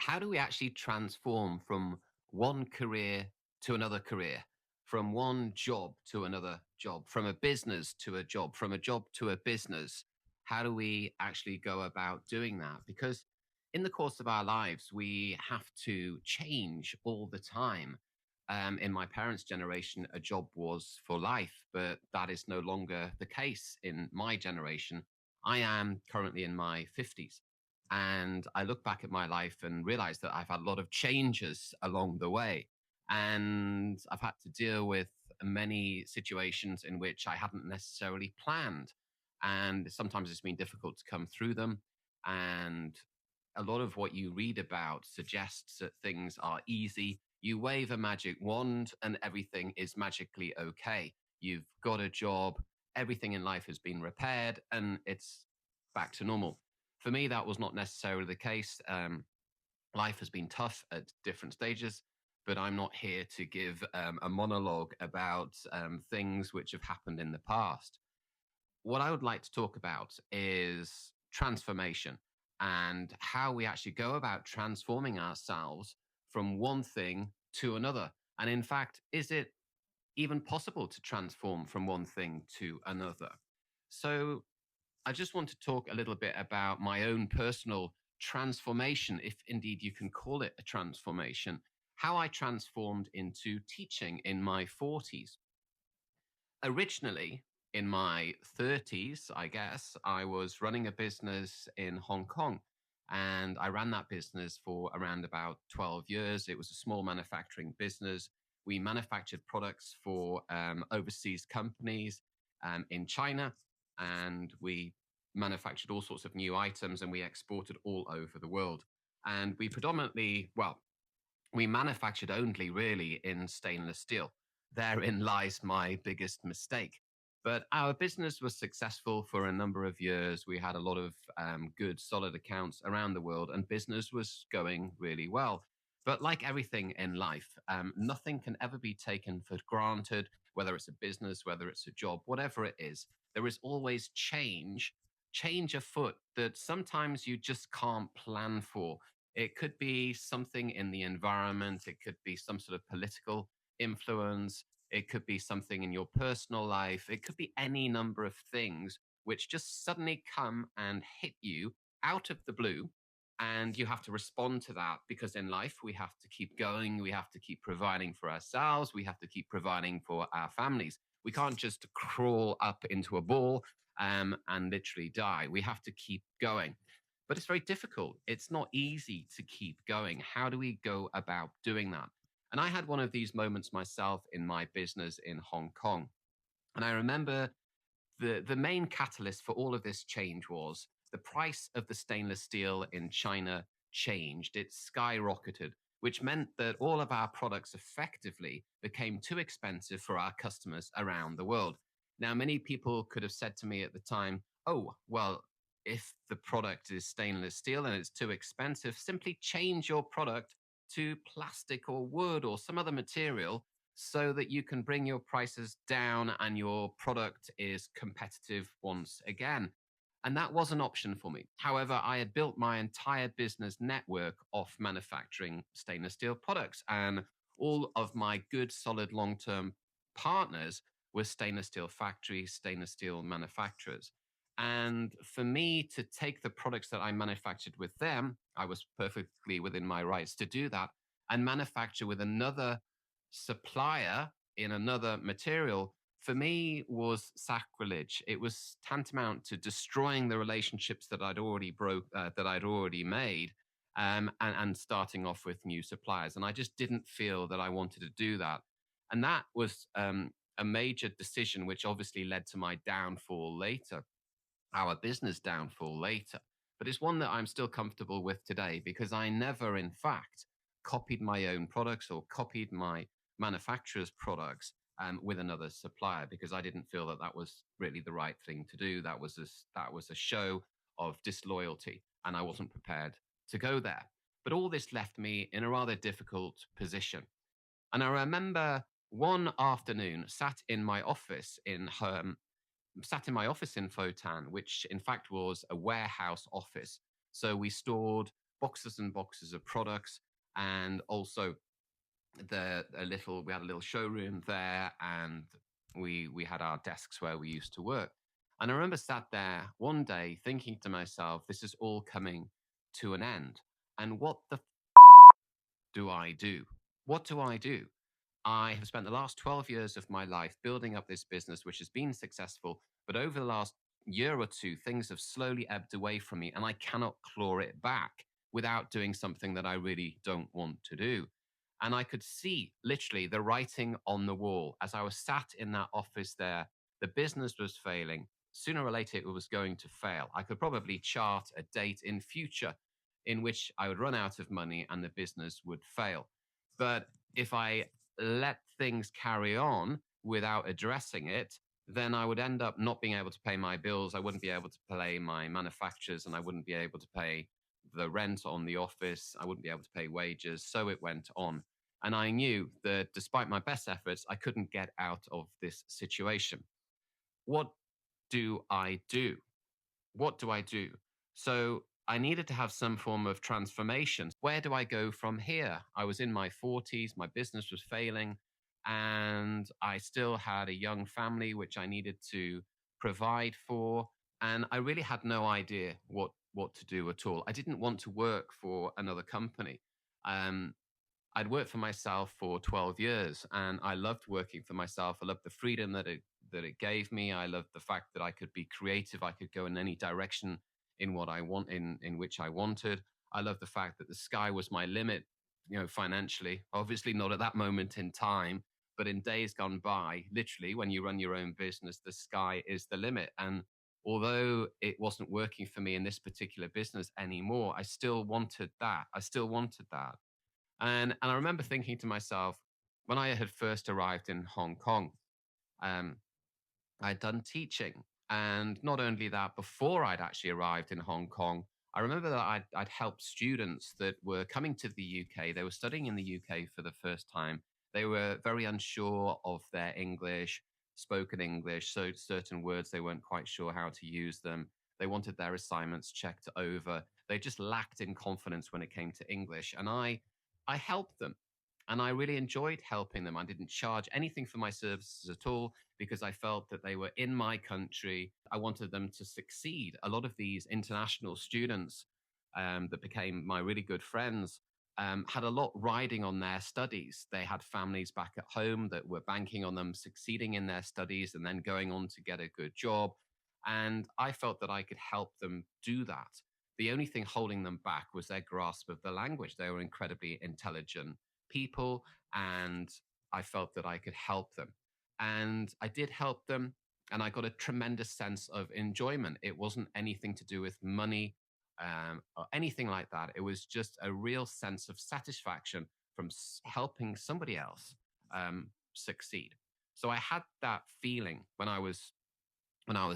how do we actually transform from one career to another career, from one job to another job, from a business to a job, from a job to a business? How do we actually go about doing that? Because in the course of our lives, we have to change all the time. In my parents' generation, a job was for life, but that is no longer the case in my generation. I am currently in my 50s. And I look back at my life and realize that I've had a lot of changes along the way. And I've had to deal with many situations in which I hadn't necessarily planned. And sometimes it's been difficult to come through them. And a lot of what you read about suggests that things are easy. You wave a magic wand and everything is magically okay. You've got a job, everything in life has been repaired, and it's back to normal. For me, that was not necessarily the case. Life has been tough at different stages, but I'm not here to give a monologue about things which have happened in the past. What I would like to talk about is transformation and how we actually go about transforming ourselves from one thing to another. And in fact, is it even possible to transform from one thing to another? So, I just want to talk a little bit about my own personal transformation, if indeed you can call it a transformation, how I transformed into teaching in my 40s. Originally, in my 30s, I guess, I was running a business in Hong Kong. And I ran that business for around about 12 years. It was a small manufacturing business. We manufactured products for overseas companies in China, and we manufactured all sorts of new items and we exported all over the world. And we predominantly, well, we manufactured only really in stainless steel. Therein lies my biggest mistake. But our business was successful for a number of years. We had a lot of good, solid accounts around the world, and business was going really well. But like everything in life, nothing can ever be taken for granted, whether it's a business, whether it's a job, whatever it is. There is always change afoot that sometimes you just can't plan for. It could be something in the environment. It could be some sort of political influence. It could be something in your personal life. It could be any number of things which just suddenly come and hit you out of the blue. And you have to respond to that because in life, we have to keep going. We have to keep providing for ourselves. We have to keep providing for our families. We can't just crawl up into a ball and literally die. We have to keep going, but it's very difficult. It's not easy to keep going. How do we go about doing that? And I had one of these moments myself in my business in Hong Kong. And I remember the main catalyst for all of this change was the price of the stainless steel in China changed. It skyrocketed, which meant that all of our products effectively became too expensive for our customers around the world. Now, many people could have said to me at the time, oh, well, if the product is stainless steel and it's too expensive, simply change your product to plastic or wood or some other material so that you can bring your prices down and your product is competitive once again. And that was an option for me. However, I had built my entire business network off manufacturing stainless steel products, and all of my good, solid, long term partners were stainless steel factories, stainless steel manufacturers. And for me to take the products that I manufactured with them, I was perfectly within my rights to do that and manufacture with another supplier in another material for me was sacrilege. It was tantamount to destroying the relationships that I'd already made, and starting off with new suppliers. And I just didn't feel that I wanted to do that. And that was a major decision, which obviously led to my downfall later, our business downfall later. But it's one that I'm still comfortable with today because I never, in fact, copied my own products or copied my manufacturer's products with another supplier because I didn't feel that that was really the right thing to do. That was a show of disloyalty, and I wasn't prepared to go there. But all this left me in a rather difficult position. And I remember one afternoon sat in my office in Fotan, which in fact was a warehouse office. So we stored boxes and boxes of products, and also we had a little showroom there, and we had our desks where we used to work. And I remember sat there one day thinking to myself, this is all coming to an end. And what the do I do? What do I do? I have spent the last 12 years of my life building up this business, which has been successful. But over the last year or two, things have slowly ebbed away from me, and I cannot claw it back without doing something that I really don't want to do. And I could see literally the writing on the wall as I was sat in that office there. The business was failing. Sooner or later, it was going to fail. I could probably chart a date in future in which I would run out of money and the business would fail. But if I let things carry on without addressing it, then I would end up not being able to pay my bills. I wouldn't be able to pay my manufacturers, and I wouldn't be able to pay the rent on the office. I wouldn't be able to pay wages. So it went on. And I knew that despite my best efforts, I couldn't get out of this situation. What do I do? What do I do? So I needed to have some form of transformation. Where do I go from here? I was in my 40s, my business was failing, and I still had a young family which I needed to provide for. And I really had no idea what to do at all. I didn't want to work for another company. Um, I'd worked for myself for 12 years, and I loved working for myself. I loved the freedom that it gave me. I loved the fact that I could be creative. I could go in any direction in what I want in which I wanted. I loved the fact that the sky was my limit, financially. Obviously not at that moment in time, but in days gone by, literally when you run your own business, the sky is the limit. And although it wasn't working for me in this particular business anymore, I still wanted that. I still wanted that. And I remember thinking to myself, when I had first arrived in Hong Kong, um, I'd done teaching. And not only that, before I'd actually arrived in Hong Kong, I remember that I'd helped students that were coming to the UK. They were studying in the UK for the first time. They were very unsure of their English, spoken English, so certain words they weren't quite sure how to use them. They wanted their assignments checked over. They just lacked in confidence when it came to English. And I helped them. And I really enjoyed helping them. I didn't charge anything for my services at all because I felt that they were in my country. I wanted them to succeed. A lot of these international students that became my really good friends had a lot riding on their studies. They had families back at home that were banking on them succeeding in their studies and then going on to get a good job. And I felt that I could help them do that. The only thing holding them back was their grasp of the language. They were incredibly intelligent people, and I felt that I could help them. And I did help them, and I got a tremendous sense of enjoyment. It wasn't anything to do with money or anything like that. It was just a real sense of satisfaction from helping somebody else succeed. So I had that feeling when I was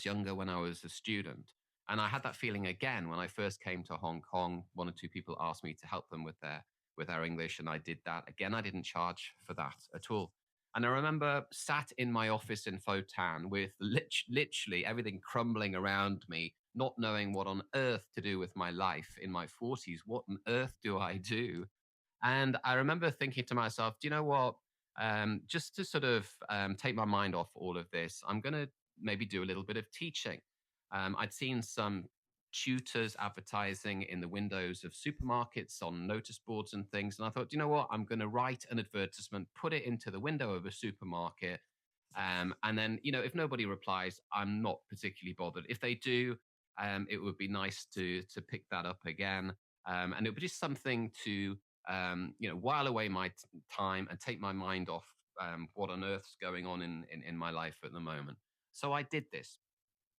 younger, when I was a student. And I had that feeling again when I first came to Hong Kong. One or two people asked me to help them with their English, and I did that. Again, I didn't charge for that at all. And I remember sat in my office in Fotan with literally everything crumbling around me, not knowing what on earth to do with my life in my 40s. What on earth do I do? And I remember thinking to myself, do you know what? Just to sort of take my mind off all of this, I'm going to maybe do a little bit of teaching. I'd seen some tutors advertising in the windows of supermarkets on notice boards and things. And I thought, you know what? I'm going to write an advertisement, put it into the window of a supermarket. And then, if nobody replies, I'm not particularly bothered. If they do, it would be nice to pick that up again. And it would be just something to while away my time and take my mind off what on earth's going on in my life at the moment. So I did this.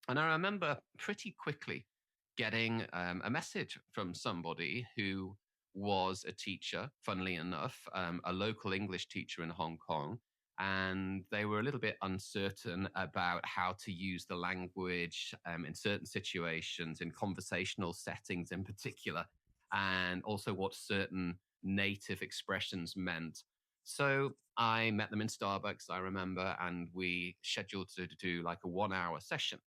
And I remember pretty quickly getting a message from somebody who was a teacher, funnily enough, a local English teacher in Hong Kong. And they were a little bit uncertain about how to use the language in certain situations, in conversational settings in particular, and also what certain native expressions meant. So I met them in Starbucks, I remember, and we scheduled to do like a 1 hour session.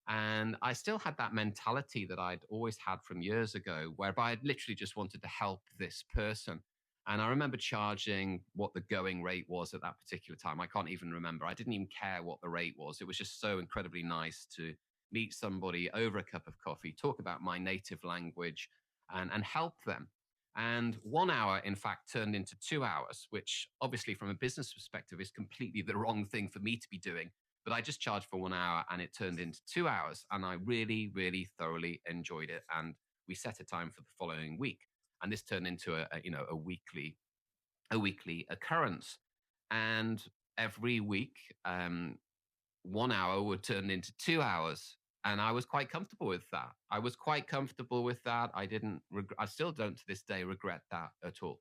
And I still had that mentality that I'd always had from years ago, whereby I literally just wanted to help this person. And I remember charging what the going rate was at that particular time. I can't even remember. I didn't even care what the rate was. It was just so incredibly nice to meet somebody over a cup of coffee, talk about my native language, and help them. And 1 hour, in fact, turned into 2 hours, which obviously, from a business perspective, is completely the wrong thing for me to be doing. But I just charged for 1 hour and it turned into 2 hours. And I really, really thoroughly enjoyed it. And we set a time for the following week. And this turned into a weekly occurrence. And every week, 1 hour would turn into 2 hours. And I was quite comfortable with that. I was quite comfortable with that. I still don't to this day regret that at all.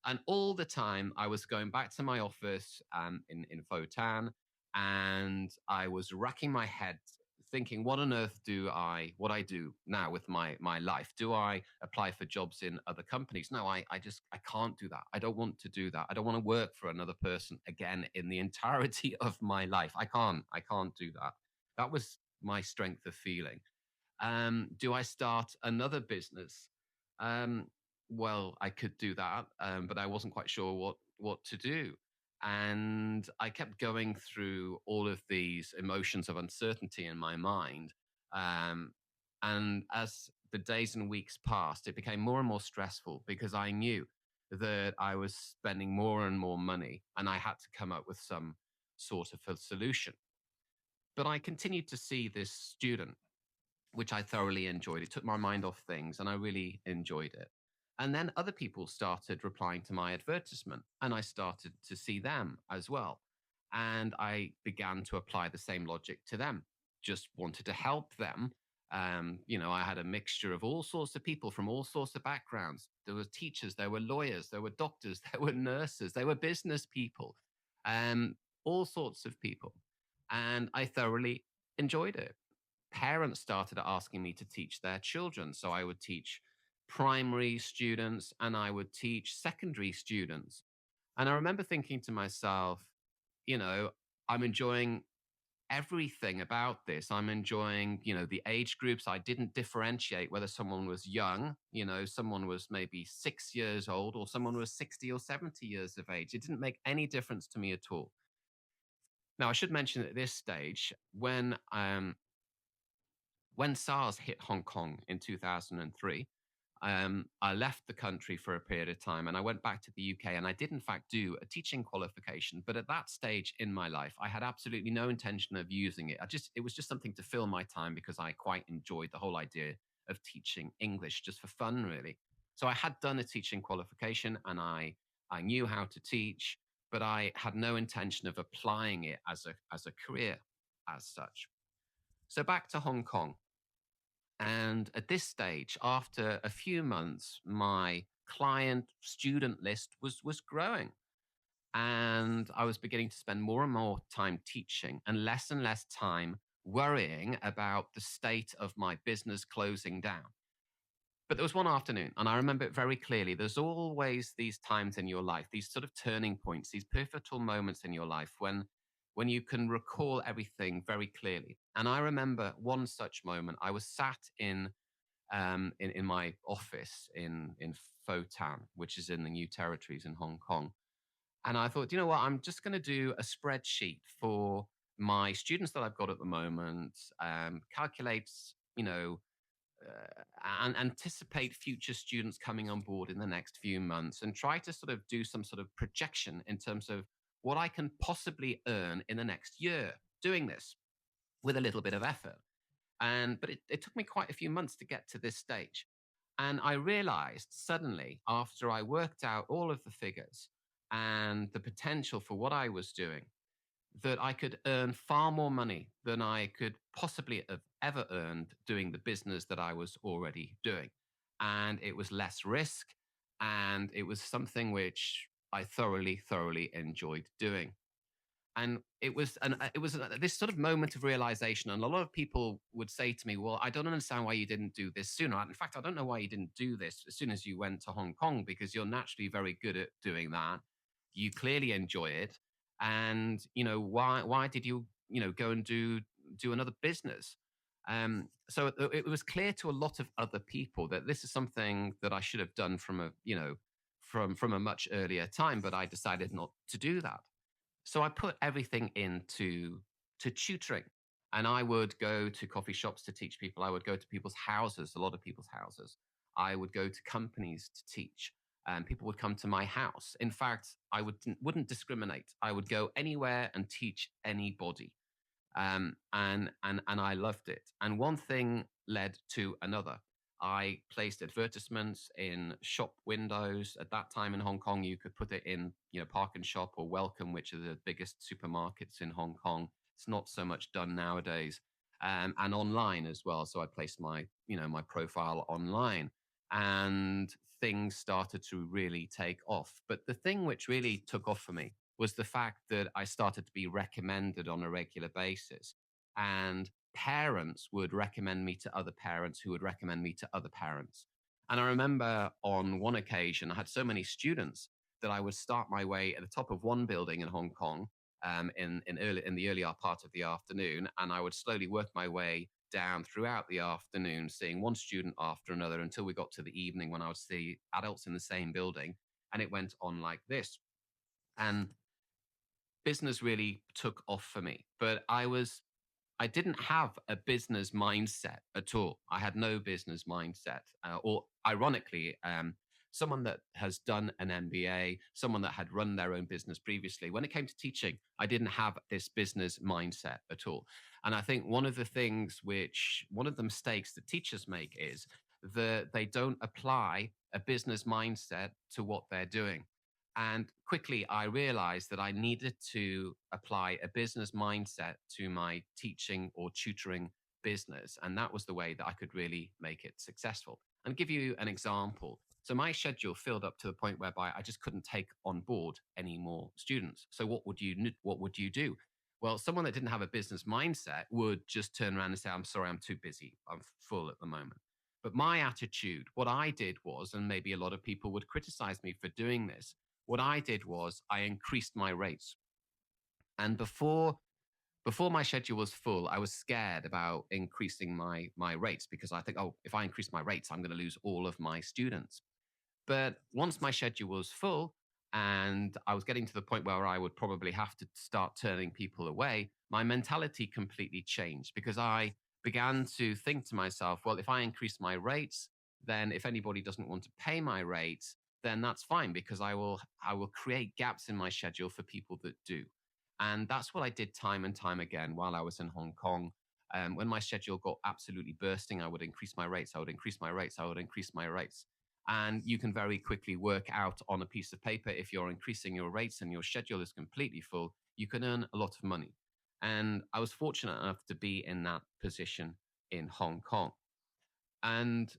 And all the time, I was going back to my office in Fotan, and I was racking my head, thinking, what on earth what I do now with my life? Do I apply for jobs in other companies? No, I can't do that. I don't want to do that. I don't want to work for another person again in the entirety of my life. I can't do that. That was my strength of feeling. Do I start another business? Um, well, I could do that, but I wasn't quite sure what to do. And I kept going through all of these emotions of uncertainty in my mind. Um, and as the days and weeks passed, it became more and more stressful because I knew that I was spending more and more money and I had to come up with some sort of a solution. But I continued to see this student, which I thoroughly enjoyed. It took my mind off things and I really enjoyed it. And then other people started replying to my advertisement and I started to see them as well. And I began to apply the same logic to them, just wanted to help them. I had a mixture of all sorts of people from all sorts of backgrounds. There were teachers, there were lawyers, there were doctors, there were nurses, there were business people, um, all sorts of people. And I thoroughly enjoyed it. Parents started asking me to teach their children. So I would teach primary students and I would teach secondary students. And I remember thinking to myself, you know, I'm enjoying everything about this. I'm enjoying, the age groups. I didn't differentiate whether someone was young, someone was maybe 6 years old or someone was 60 or 70 years of age. It didn't make any difference to me at all. Now, I should mention at this stage, when SARS hit Hong Kong in 2003, I left the country for a period of time and I went back to the UK and I did, in fact, do a teaching qualification. But at that stage in my life, I had absolutely no intention of using it. It was just something to fill my time because I quite enjoyed the whole idea of teaching English just for fun, really. So I had done a teaching qualification and I knew how to teach, but I had no intention of applying it as a career as such. So back to Hong Kong. And at this stage, after a few months, my client student list was growing. And I was beginning to spend more and more time teaching and less time worrying about the state of my business closing down. But there was one afternoon, and I remember it very clearly. There's always these times in your life, these sort of turning points, these pivotal moments in your life when you can recall everything very clearly. And I remember one such moment. I was sat in my office in Fotan, which is in the New Territories in Hong Kong. And I thought, you know what, I'm just going to do a spreadsheet for my students that I've got at the moment, calculates, and anticipate future students coming on board in the next few months and try to sort of do some sort of projection in terms of what I can possibly earn in the next year doing this with a little bit of effort. But it took me quite a few months to get to this stage. And I realized suddenly, after I worked out all of the figures and the potential for what I was doing, that I could earn far more money than I could possibly have ever earned doing the business that I was already doing. And it was less risk. And it was something which I thoroughly, thoroughly enjoyed doing. And it was this sort of moment of realization. And a lot of people would say to me, well, I don't understand why you didn't do this sooner. In fact, I don't know why you didn't do this as soon as you went to Hong Kong, because you're naturally very good at doing that. You clearly enjoy it. And, why did you, go and do another business? So it was clear to a lot of other people that this is something that I should have done from a, from a much earlier time, but I decided not to do that. So I put everything into to tutoring. And I would go to coffee shops to teach people. I would go to people's houses, a lot of people's houses. I would go to companies to teach. And people would come to my house. In fact, I wouldn't discriminate. I would go anywhere and teach anybody. And I loved it. And one thing led to another. I placed advertisements in shop windows. At that time in Hong Kong, you could put it in, Park and Shop or Welcome, which are the biggest supermarkets in Hong Kong. It's not so much done nowadays, and online as well. So I placed my profile online, and things started to really take off. But the thing which really took off for me was the fact that I started to be recommended on a regular basis. And parents would recommend me to other parents who would recommend me to other parents. And I remember on one occasion, I had so many students that I would start my way at the top of one building in Hong Kong, in the earlier part of the afternoon, and I would slowly work my way down throughout the afternoon, seeing one student after another until we got to the evening when I would see adults in the same building. And it went on like this. And business really took off for me. But I didn't have a business mindset at all. I had no business mindset. Or ironically, someone that has done an MBA, someone that had run their own business previously, when it came to teaching, I didn't have this business mindset at all. And I think one of the mistakes that teachers make is that they don't apply a business mindset to what they're doing. And quickly, I realized that I needed to apply a business mindset to my teaching or tutoring business. And that was the way that I could really make it successful. And give you an example. So my schedule filled up to the point whereby I just couldn't take on board any more students. So what would you do? Well, someone that didn't have a business mindset would just turn around and say, "I'm sorry, I'm too busy. I'm full at the moment." But my attitude, what I did was, and maybe a lot of people would criticize me for doing this, what I did was I increased my rates. And before my schedule was full, I was scared about increasing my rates because I think, oh, if I increase my rates, I'm going to lose all of my students. But once my schedule was full and I was getting to the point where I would probably have to start turning people away, my mentality completely changed because I began to think to myself, well, if I increase my rates, then if anybody doesn't want to pay my rates, then that's fine because I will create gaps in my schedule for people that do. And that's what I did time and time again while I was in Hong Kong. When my schedule got absolutely bursting, I would increase my rates. I would increase my rates. I would increase my rates. And you can very quickly work out on a piece of paper if you're increasing your rates and your schedule is completely full, you can earn a lot of money. And I was fortunate enough to be in that position in Hong Kong. And,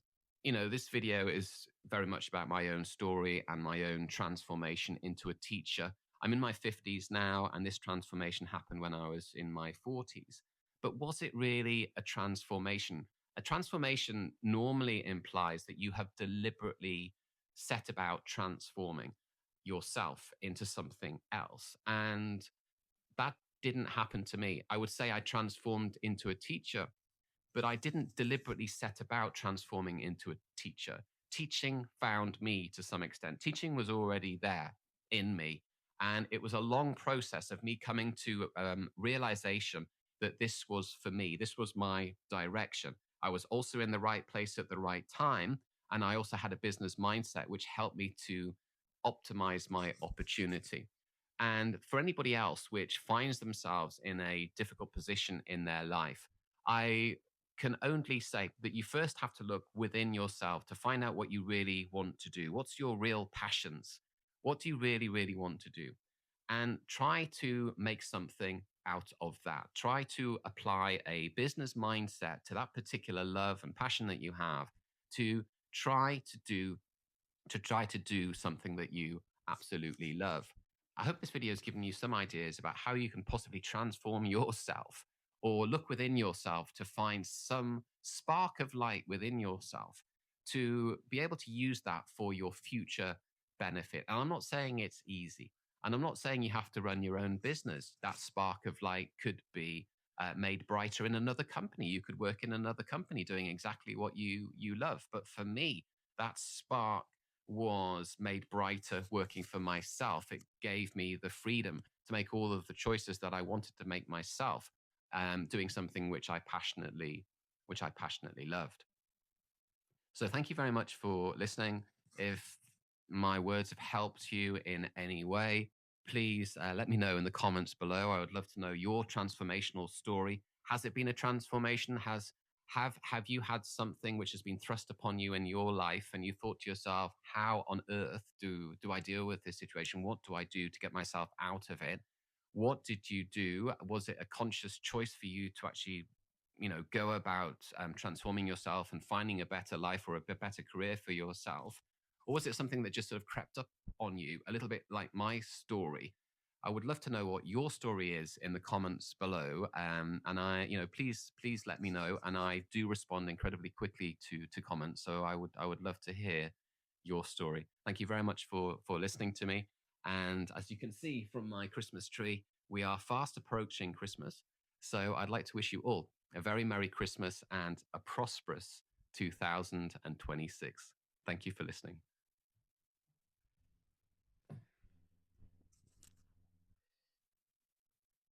this video is very much about my own story and my own transformation into a teacher. I'm in my 50s now, and this transformation happened when I was in my 40s. But was it really a transformation? A transformation normally implies that you have deliberately set about transforming yourself into something else. And that didn't happen to me. I would say I transformed into a teacher, but I didn't deliberately set about transforming into a teacher. Teaching found me to some extent. Teaching was already there in me. And it was a long process of me coming to realization that this was for me, this was my direction. I was also in the right place at the right time. And I also had a business mindset, which helped me to optimize my opportunity. And for anybody else which finds themselves in a difficult position in their life, I can only say that you first have to look within yourself to find out what you really want to do. What's your real passions? What do you really, really want to do? And try to make something out of that. Try to apply a business mindset to that particular love and passion that you have to try to do something that you absolutely love. I hope this video has given you some ideas about how you can possibly transform yourself or look within yourself to find some spark of light within yourself to be able to use that for your future benefit. And I'm not saying it's easy. And I'm not saying you have to run your own business. That spark of light could be made brighter in another company. You could work in another company doing exactly what you love. But for me, that spark was made brighter working for myself. It gave me the freedom to make all of the choices that I wanted to make myself, doing something which I passionately loved. So thank you very much for listening. If my words have helped you in any way, please let me know in the comments below. I would love to know your transformational story. Has it been a transformation? Have you had something which has been thrust upon you in your life and you thought to yourself, how on earth do I deal with this situation? What do I do to get myself out of it? What did you do? Was it a conscious choice for you to actually go about transforming yourself and finding a better life or a better career for yourself? Or was it something that just sort of crept up on you a little bit like my story? I would love to know what your story is in the comments below. And please let me know. And I do respond incredibly quickly to comments. So I would love to hear your story. Thank you very much for listening to me. And as you can see from my Christmas tree, we are fast approaching Christmas. So I'd like to wish you all a very Merry Christmas and a prosperous 2026. Thank you for listening.